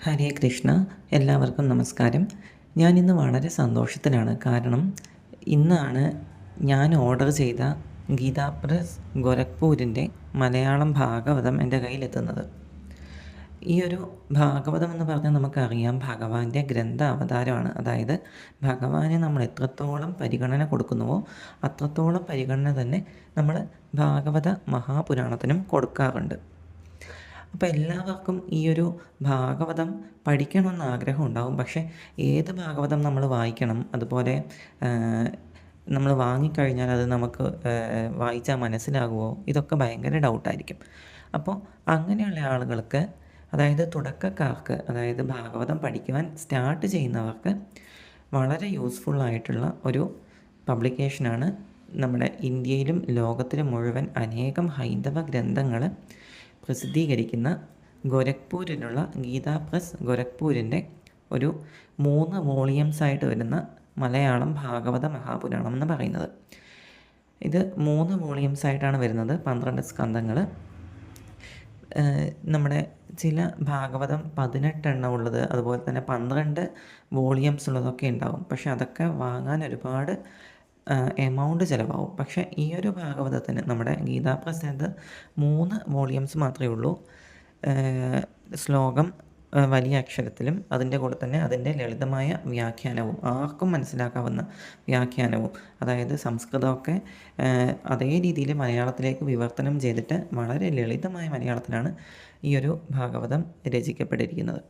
ഹരേ കൃഷ്ണ. എല്ലാവർക്കും നമസ്കാരം. ഞാനിന്ന് വളരെ സന്തോഷത്തിലാണ്. കാരണം ഇന്നാണ് ഞാൻ ഓർഡർ ചെയ്ത ഗീതാ പ്രസ് ഗോരഖ്പൂരിൻ്റെ മലയാളം ഭാഗവതം എൻ്റെ കയ്യിലെത്തുന്നത്. ഈ ഒരു ഭാഗവതം എന്ന് പറഞ്ഞാൽ നമുക്കറിയാം, ഭഗവാന്റെ ഗ്രന്ഥ അവതാരമാണ്. അതായത് ഭഗവാനെ നമ്മൾ എത്രത്തോളം പരിഗണന കൊടുക്കുന്നുവോ അത്രത്തോളം പരിഗണന തന്നെ നമ്മൾ ഭാഗവത മഹാപുരാണത്തിനും കൊടുക്കാറുണ്ട്. അപ്പോൾ എല്ലാവർക്കും ഈ ഒരു ഭാഗവതം പഠിക്കണമെന്ന് ആഗ്രഹം ഉണ്ടാകും. പക്ഷേ ഏത് ഭാഗവതം നമ്മൾ വായിക്കണം, അതുപോലെ നമ്മൾ വാങ്ങിക്കഴിഞ്ഞാൽ അത് നമുക്ക് വായിച്ചാൽ മനസ്സിലാകുമോ, ഇതൊക്കെ ഭയങ്കര ഡൗട്ടായിരിക്കും. അപ്പോൾ അങ്ങനെയുള്ള ആളുകൾക്ക്, അതായത് തുടക്കക്കാർക്ക്, അതായത് ഭാഗവതം പഠിക്കുവാൻ സ്റ്റാർട്ട് ചെയ്യുന്നവർക്ക് വളരെ യൂസ്ഫുള്ളായിട്ടുള്ള ഒരു പബ്ലിക്കേഷനാണ് നമ്മുടെ ഇന്ത്യയിലും ലോകത്തിലും മുഴുവൻ അനേകം ഹൈന്ദവ ഗ്രന്ഥങ്ങൾ പ്രസിദ്ധീകരിക്കുന്ന ഗോരഖ്പൂരിലുള്ള ഗീതാ പ്രസ് ഗോരഖ്പൂരിൻ്റെ ഒരു 3 വോളിയംസായിട്ട് വരുന്ന മലയാളം ഭാഗവത മഹാപുരാണം എന്ന് പറയുന്നത്. ഇത് 3 വോളിയംസായിട്ടാണ് വരുന്നത്, 12 സ്കന്ധങ്ങൾ. നമ്മുടെ ചില ഭാഗവതം 18 ഉള്ളത്, അതുപോലെ തന്നെ 12 വോളിയംസ് ഉള്ളതൊക്കെ ഉണ്ടാവും. പക്ഷെ അതൊക്കെ വാങ്ങാൻ ഒരുപാട് എമൗണ്ട് ചിലവാകും. പക്ഷേ ഈ ഒരു ഭാഗവതത്തിന് നമ്മുടെ ഗീതാ പ്രസാദ് 3 വോളിയംസ് മാത്രമേ ഉള്ളൂ. ശ്ലോകം വലിയ അക്ഷരത്തിലും അതിൻ്റെ കൂടെ തന്നെ അതിൻ്റെ ലളിതമായ വ്യാഖ്യാനവും, ആർക്കും മനസ്സിലാക്കാവുന്ന വ്യാഖ്യാനവും, അതായത് സംസ്കൃതമൊക്കെ അതേ രീതിയിൽ മലയാളത്തിലേക്ക് വിവർത്തനം ചെയ്തിട്ട് വളരെ ലളിതമായ മലയാളത്തിലാണ് ഈ ഒരു ഭാഗവതം രചിക്കപ്പെട്ടിരിക്കുന്നത്.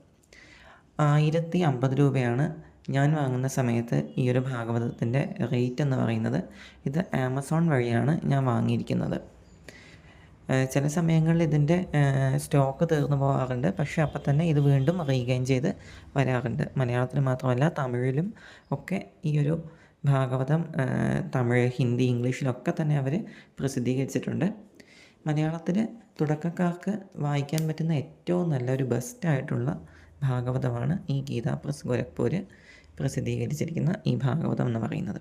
1050 രൂപയാണ് ഞാൻ വാങ്ങുന്ന സമയത്ത് ഈ ഒരു ഭാഗവതത്തിൻ്റെ റേറ്റ് എന്ന് പറയുന്നത്. ഇത് ആമസോൺ വഴിയാണ് ഞാൻ വാങ്ങിയിരിക്കുന്നത്. ചില സമയങ്ങളിൽ ഇതിൻ്റെ സ്റ്റോക്ക് തീർന്നു പോകാറുണ്ട്. പക്ഷേ അപ്പം തന്നെ ഇത് വീണ്ടും റീഗെയിൻ ചെയ്ത് വരാറുണ്ട്. മലയാളത്തിൽ മാത്രമല്ല തമിഴിലും ഒക്കെ ഈ ഒരു ഭാഗവതം തമിഴ്, ഹിന്ദി, ഇംഗ്ലീഷിലൊക്കെ തന്നെ അവർ പ്രസിദ്ധീകരിച്ചിട്ടുണ്ട്. മലയാളത്തിൽ തുടക്കക്കാർക്ക് വായിക്കാൻ പറ്റുന്ന ഏറ്റവും നല്ലൊരു ബെസ്റ്റായിട്ടുള്ള ഭാഗവതമാണ് ഈ ഗീതാ പ്രസ് ഗോരഖ്പൂർ പ്രസിദ്ധീകരിച്ചിരിക്കുന്ന ഈ ഭാഗവതം എന്ന് പറയുന്നത്.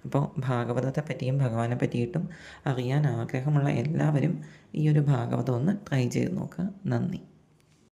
അപ്പോൾ ഭാഗവതത്തെ പറ്റിയും ഭഗവാനെ പറ്റിയിട്ടും അറിയാൻ ആഗ്രഹമുള്ള എല്ലാവരും ഈ ഒരു ഭാഗവതം ഒന്ന് ട്രൈ ചെയ്ത് നോക്കുക. നന്ദി.